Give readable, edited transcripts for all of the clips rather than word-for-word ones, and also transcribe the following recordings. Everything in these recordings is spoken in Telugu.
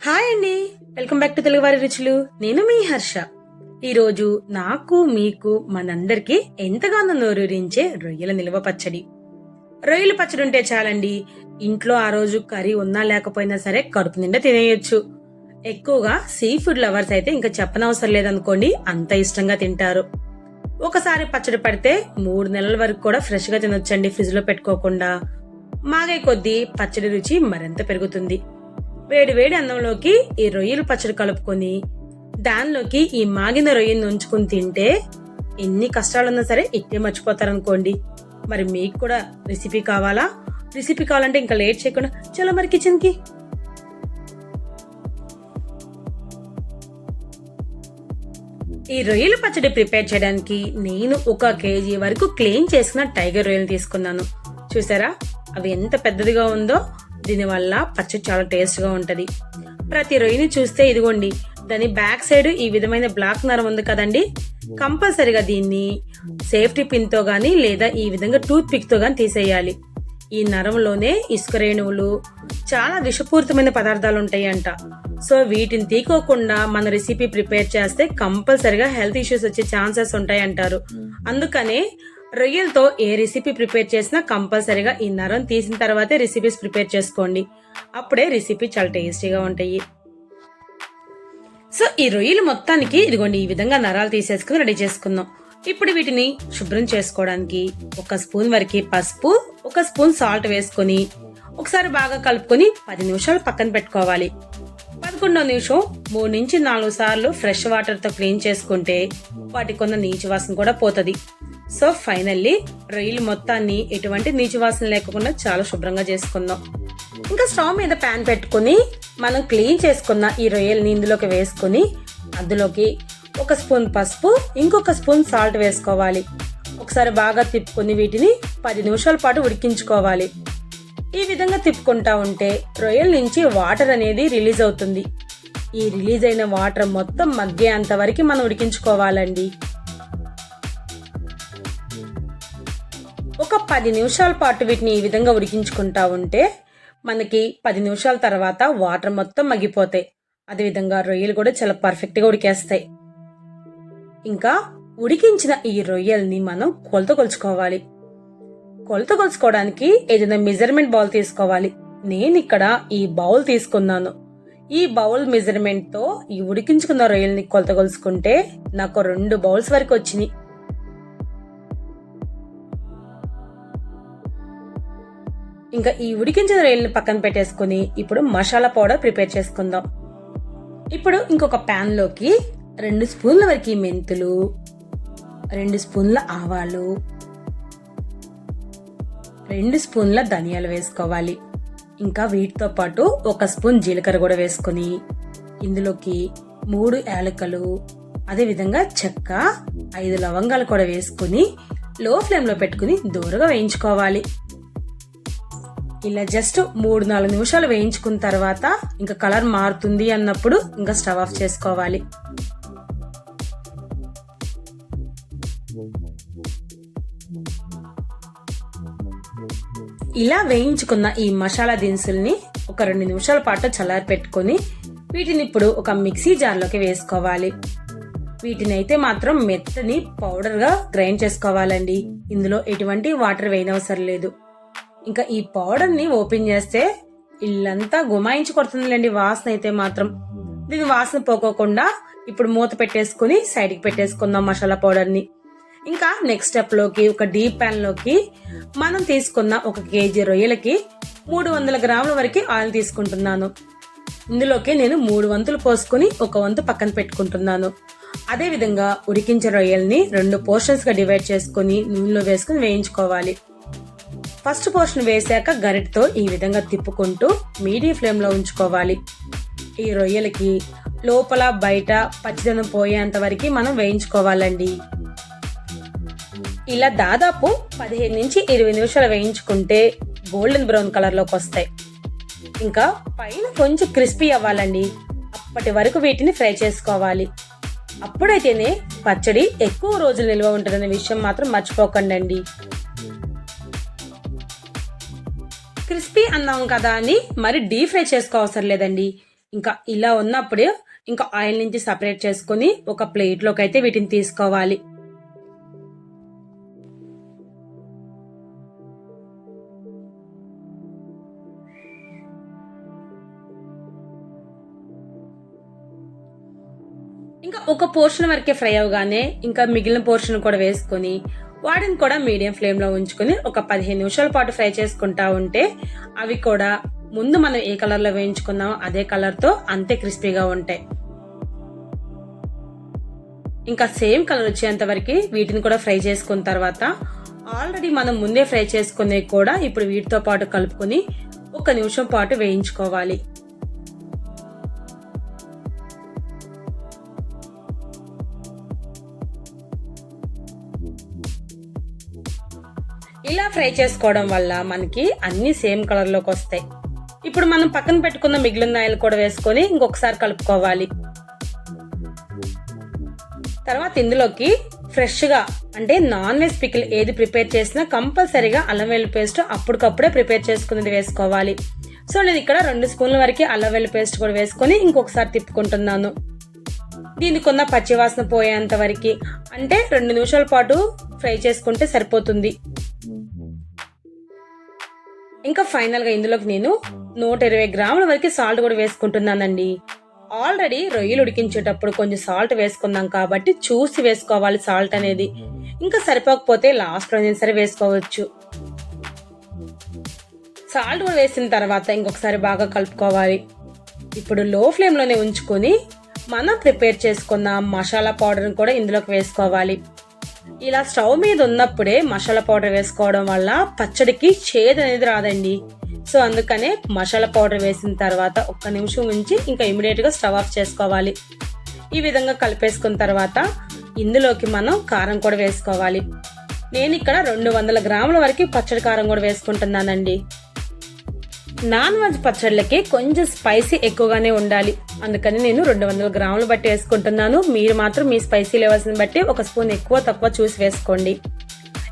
హాయ్ అండి, వెల్కమ్ బ్యాక్ టు తెలుగువారి రుచులు. నేను మీ హర్ష. ఈరోజు నాకు మీకు మనందరికి ఎంతగానో నోరూరించే రొయ్యల నిల్వ పచ్చడి. రొయ్యల పచ్చడి ఉంటే చాలండి, ఇంట్లో ఆ రోజు కర్రీ ఉన్నా లేకపోయినా సరే కడుపు నిండా తినేయొచ్చు. ఎక్కువగా సీ ఫుడ్ లవర్స్ అయితే ఇంకా చెప్పనవసరం లేదనుకోండి, అంత ఇష్టంగా తింటారు. ఒకసారి పచ్చడి పడితే 3 నెలల వరకు కూడా ఫ్రెష్ గా తినొచ్చండి, ఫ్రిడ్జ్ లో పెట్టుకోకుండా. మాగే కొద్దీ పచ్చడి రుచి మరింత పెరుగుతుంది. వేడి వేడి అన్నంలోకి ఈ రొయ్యల పచ్చడి కలుపుకొని దానిలోకి ఈ మాగిన రొయ్యను ఉంచుకుని తింటే ఎన్ని కష్టాలున్నా సరే ఇట్టే మర్చిపోతారనుకోండి. మరి మీకు కూడా రెసిపీ కావాలా? రెసిపీ కావాలంటే ఇంకా లేట్ చేయకుండా చలో మరి కిచెన్ కి. ఈ రొయ్యల పచ్చడి ప్రిపేర్ చేయడానికి నేను 1 కేజీ వరకు క్లీన్ చేసిన టైగర్ రొయ్యలు తీసుకున్నాను. చూసారా అవి ఎంత పెద్దదిగా ఉందో. దీనివల్ల పచ్చడి చాలా టేస్ట్ గా ఉంటది. ప్రతి రొయ్యని చూస్తే ఇదిగోండి, దాని బ్యాక్ సైడ్ ఈ విధమైన బ్లాక్ నరం ఉంది కదండి. కంపల్సరిగా దీన్ని సేఫ్టీ పిన్ తో గానీ లేదా ఈ విధంగా టూత్ పిక్ తో గానీ తీసేయాలి. ఈ నరంలోనే ఇసుక రేణువులు, చాలా విషపూరితమైన పదార్థాలు ఉంటాయంట. సో వీటిని తీకోకుండా మన రెసిపీ ప్రిపేర్ చేస్తే కంపల్సరిగా హెల్త్ ఇష్యూస్ వచ్చే ఛాన్సెస్ ఉంటాయంటారు. అందుకనే రొయ్యలతో ఏ రెసిపీ ప్రిపేర్ చేసినా కంపల్సరీగా ఈ నరం తీసిన తర్వాతే రెసిపీస్ ప్రిపేర్ చేసుకోండి. అప్పుడే రెసిపీ చాలా టేస్టీగా ఉంటాయి. సో ఈ రొయ్యలు మొత్తానికి ఇదిగోండి ఈ విధంగా నరాలు తీసేసుకుని రెడీ చేసుకుందాం. ఇప్పుడు వీటిని శుభ్రం చేసుకోవడానికి 1 స్పూన్ వరకు పసుపు, 1 స్పూన్ సాల్ట్ వేసుకుని ఒకసారి బాగా కలుపుకొని 10 నిమిషాలు పక్కన పెట్టుకోవాలి. 11వ నిమిషం 3 నుంచి 4 సార్లు ఫ్రెష్ వాటర్ తో క్లీన్ చేసుకుంటే వాటికి కొన్న నీచు వాసన కూడా పోతుంది. సో ఫైనల్లీ రొయ్యలు మొత్తాన్ని ఎటువంటి నీచు వాసన లేకుండా చాలా శుభ్రంగా చేసుకుందాం. ఇంకా స్టవ్ మీద ప్యాన్ పెట్టుకుని మనం క్లీన్ చేసుకున్న ఈ రొయ్యల్ని ఇందులోకి వేసుకుని అందులోకి 1 స్పూన్ పసుపు, ఇంకొక స్పూన్ సాల్ట్ వేసుకోవాలి. ఒకసారి బాగా తిప్పుకొని వీటిని 10 నిమిషాల పాటు ఉడికించుకోవాలి. ఈ విధంగా తిప్పుకుంటా ఉంటే రొయ్యల నుంచి వాటర్ అనేది రిలీజ్ అవుతుంది. ఈ రిలీజ్ అయిన వాటర్ మొత్తం మగ్గేంత వరకు మనం ఉడికించుకోవాలండి. ఒక 10 నిమిషాల పాటు వీటిని ఈ విధంగా ఉడికించుకుంటా ఉంటే మనకి 10 నిమిషాల తర్వాత వాటర్ మొత్తం మగ్గిపోతాయి. అదేవిధంగా రొయ్యలు కూడా చాలా పర్ఫెక్ట్ గా ఉడికేస్తాయి. ఇంకా ఉడికించిన ఈ రొయ్యల్ని మనం కొలుచుకోవాలి. కొలుచుకోవడానికి ఏదైనా మెజర్మెంట్ బౌల్ తీసుకోవాలి. నేను ఇక్కడ ఈ బౌల్ తీసుకున్నాను. ఈ బౌల్ మెజర్మెంట్ తో ఈ ఉడికించుకున్న రొయ్యల్ని కొలుచుకుంటే నాకు 2 బౌల్స్ వరకు వచ్చినాయి. ఇంకా ఈ ఉడికించిన రొయ్యల్ని పక్కన పెట్టేసుకుని ఇప్పుడు మసాలా పౌడర్ ప్రిపేర్ చేసుకుందాం. ఇప్పుడు ఇంకొక ప్యాన్ లోకి 2 స్పూన్ల వరకు మెంతులు, 2 స్పూన్ల ఆవాలు, 2 స్పూన్ల ధనియాలు వేసుకోవాలి. ఇంకా వీటితో పాటు 1 స్పూన్ జీలకర్ర కూడా వేసుకుని ఇందులోకి 3 యాలకులు, అదేవిధంగా చెక్క, 5 లవంగాలు కూడా వేసుకుని లో ఫ్లేమ్ లో పెట్టుకుని దూరగా వేయించుకోవాలి. ఇలా జస్ట్ 3-4 నిమిషాలు వేయించుకున్న తర్వాత ఇంకా కలర్ మారుతుంది అన్నప్పుడు ఇంకా స్టవ్ ఆఫ్ చేసుకోవాలి. ఇలా వేయించుకున్న ఈ మసాలా దినుసుల్ని ఒక 2 నిమిషాల పాటు చల్లారి పెట్టుకుని వీటిని ఇప్పుడు ఒక మిక్సీ జార్లోకి వేసుకోవాలి. వీటిని అయితే మాత్రం మెత్తని పౌడర్ గా గ్రైండ్ చేసుకోవాలండి. ఇందులో ఎటువంటి వాటర్ వేయనవసరం లేదు. ఇంకా ఈ పౌడర్ ని ఓపెన్ చేస్తే ఇల్లంతా గుమాయించి కొడుతుందిలేండి వాసన అయితే మాత్రం. దీని వాసన పోకోకుండా ఇప్పుడు మూత పెట్టేసుకుని సైడ్ కి పెట్టేసుకుందాం మసాలా పౌడర్ ని. ఇంకా నెక్స్ట్ స్టెప్ లోకి ఒక డీప్ ప్యాన్ లోకి మనం తీసుకున్న 1 కేజీ రొయ్యలకి 300 గ్రాముల వరకు ఆయిల్ తీసుకుంటున్నాను. ఇందులోకి నేను 3 వంతులు పోసుకుని 1 వంతు పక్కన పెట్టుకుంటున్నాను. అదే విధంగా ఉడికించిన రొయ్యల్ని 2 పోర్షన్స్ గా డివైడ్ చేసుకుని నూనెలో వేసుకుని వేయించుకోవాలి. ఫస్ట్ పోర్షన్ వేసాక గరిటతో ఈ విధంగా తిప్పుకుంటూ మీడియం ఫ్లేమ్ లో ఉంచుకోవాలి. ఈ రొయ్యలకి లోపల బయట పచ్చిదనం పోయేంత వరకు మనం వేయించుకోవాలండి. ఇలా దాదాపు 15 నుంచి 20 నిమిషాలు వేయించుకుంటే గోల్డెన్ బ్రౌన్ కలర్ లోకి వస్తాయి. ఇంకా పైన కొంచెం క్రిస్పీ అవ్వాలండి. అప్పటి వరకు వీటిని ఫ్రై చేసుకోవాలి. అప్పుడైతేనే పచ్చడి ఎక్కువ రోజులు నిల్వ ఉంటుందనే విషయం మాత్రం మర్చిపోకండి. క్రిస్పీ అన్నాం కదా అని మరి డీప్ ఫ్రై చేసుకోవసరం లేదండి. ఇంకా ఇలా ఉన్నప్పుడు ఇంకా ఆయిల్ నుంచి సపరేట్ చేసుకుని ఒక ప్లేట్లోకి అయితే వీటిని తీసుకోవాలి. ఇంకా ఒక పోర్షన్ వరకే ఫ్రై అవగానే ఇంకా మిగిలిన పోర్షన్ కూడా వేసుకొని వాటిని కూడా మీడియం ఫ్లేమ్లో ఉంచుకొని ఒక 15 నిమిషాల పాటు ఫ్రై చేసుకుంటా ఉంటే అవి కూడా ముందు మనం ఏ కలర్లో వేయించుకున్నామో అదే కలర్తో అంతే క్రిస్పీగా ఉంటాయి. ఇంకా సేమ్ కలర్ వచ్చేంత వరకు వీటిని కూడా ఫ్రై చేసుకున్న తర్వాత ఆల్రెడీ మనం ముందే ఫ్రై చేసుకునే కూడా ఇప్పుడు వీటితో పాటు కలుపుకొని 1 నిమిషం పాటు వేయించుకోవాలి. ఇలా ఫ్రై చేసుకోవడం వల్ల మనకి అన్ని సేమ్ కలర్లోకి వస్తాయి. ఇప్పుడు మనం పక్కన పెట్టుకున్న మిగిలిన ఆయిల్ కూడా వేసుకొని ఇంకొకసారి కలుపుకోవాలి. తర్వాత ఇందులోకి ఫ్రెష్గా అంటే నాన్ వెజ్ పికిల్ ఏది ప్రిపేర్ చేసినా కంపల్సరీగా అల్లం వెల్లుల్లి పేస్ట్ అప్పటికప్పుడే ప్రిపేర్ చేసుకునేది వేసుకోవాలి. సో నేను ఇక్కడ 2 స్పూన్ల వరకు అల్లం వెల్లుల్లి పేస్ట్ కూడా వేసుకొని ఇంకొకసారి తిప్పుకుంటున్నాను. దీనికి ఉన్న పచ్చివాసన పోయేంత వరకు అంటే 2 నిమిషాల పాటు ఫ్రై చేసుకుంటే సరిపోతుంది. ఇంకా ఫైనల్గా ఇందులోకి నేను 120 గ్రాముల వరకు సాల్ట్ కూడా వేసుకుంటున్నానండి. ఆల్రెడీ రొయ్యలు ఉడికించేటప్పుడు కొంచెం సాల్ట్ వేసుకున్నాం కాబట్టి చూసి వేసుకోవాలి సాల్ట్ అనేది. ఇంకా సరిపోకపోతే లాస్ట్లో అయినా సరే వేసుకోవచ్చు. సాల్ట్ కూడా వేసిన తర్వాత ఇంకొకసారి బాగా కలుపుకోవాలి. ఇప్పుడు లో ఫ్లేమ్లోనే ఉంచుకొని మనం ప్రిపేర్ చేసుకున్న మసాలా పౌడర్ని కూడా ఇందులోకి వేసుకోవాలి. ఇలా స్టవ్ మీద ఉన్నప్పుడే మసాలా పౌడర్ వేసుకోవడం వల్ల పచ్చడికి చేదు అనేది రాదండి. సో అందుకనే మసాలా పౌడర్ వేసిన తర్వాత 1 నిమిషం ఉంచి ఇంకా ఇమీడియట్గా స్టవ్ ఆఫ్ చేసుకోవాలి. ఈ విధంగా కలిపేసుకున్న తర్వాత ఇందులోకి మనం కారం కూడా వేసుకోవాలి. నేను ఇక్కడ 200 గ్రాముల వరకు పచ్చడి కారం కూడా వేసుకుంటున్నానండి. నాన్ వెజ్ పచ్చళ్ళకి కొంచెం స్పైసీ ఎక్కువగానే ఉండాలి, అందుకని నేను 200 గ్రాములు బట్టి వేసుకుంటున్నాను. మీరు మాత్రం మీ స్పైసీ లెవెల్స్ని బట్టి 1 స్పూన్ ఎక్కువ తక్కువ చూసి వేసుకోండి.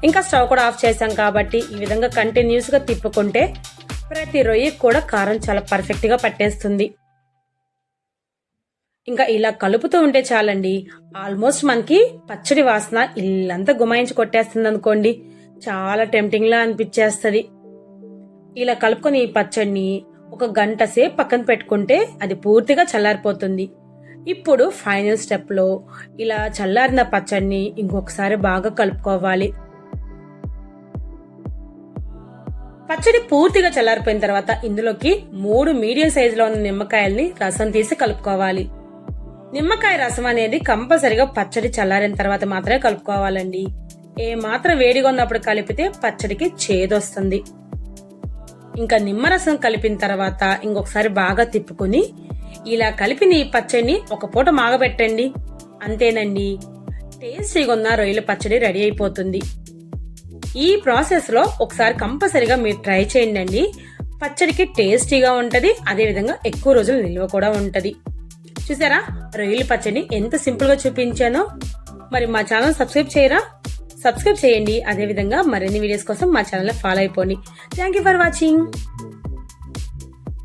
ఇంకా స్టవ్ కూడా ఆఫ్ చేసాం కాబట్టి ఈ విధంగా కంటిన్యూస్గా తిప్పుకుంటే ప్రతి రొయ్యకి కూడా కారం చాలా పర్ఫెక్ట్గా పట్టేస్తుంది. ఇంకా ఇలా కలుపుతూ ఉంటే చాలండి, ఆల్మోస్ట్ మనకి పచ్చడి వాసన ఇల్లంతా గుమాయించి కొట్టేస్తుంది అనుకోండి. చాలా టెంప్టింగ్లా అనిపించేస్తుంది. ఇలా కలుపుకొని ఈ పచ్చడిని 1 గంట సేపు పక్కన పెట్టుకుంటే అది పూర్తిగా చల్లారిపోతుంది. ఇప్పుడు ఫైనల్ స్టెప్లో ఇలా చల్లారిన పచ్చడిని ఇంకొకసారి బాగా కలుపుకోవాలి. పచ్చడి పూర్తిగా చల్లారిపోయిన తర్వాత ఇందులోకి 3 మీడియం సైజులో ఉన్న నిమ్మకాయల్ని రసం తీసి కలుపుకోవాలి. నిమ్మకాయ రసం అనేది కంపల్సరిగా పచ్చడి చల్లారిన తర్వాత మాత్రమే కలుపుకోవాలండి. ఏ మాత్రం వేడిగా ఉన్నప్పుడు కలిపితే పచ్చడికి చేదొస్తుంది. ఇంకా నిమ్మరసం కలిపిన తర్వాత ఇంకొకసారి బాగా తిప్పుకొని ఇలా కలిపిన ఈ పచ్చడిని 1 పూట మాగబెట్టండి. అంతేనండి, టేస్టీగా ఉన్న రొయ్యల పచ్చడి రెడీ అయిపోతుంది. ఈ ప్రాసెస్లో ఒకసారి కంపల్సరీగా మీరు ట్రై చేయండి. పచ్చడికి టేస్టీగా ఉంటుంది, అదేవిధంగా ఎక్కువ రోజులు నిల్వ కూడా ఉంటుంది. చూసారా రొయ్యల పచ్చడిని ఎంత సింపుల్గా చూపించానో. మరి మా ఛానల్ సబ్స్క్రైబ్ చేయరా? సబ్స్క్రైబ్ చేయండి. అదేవిధంగా మరిన్ని వీడియోస్ కోసం మా ఛానల్ ఫాలో అయిపోండి. Thank you for watching.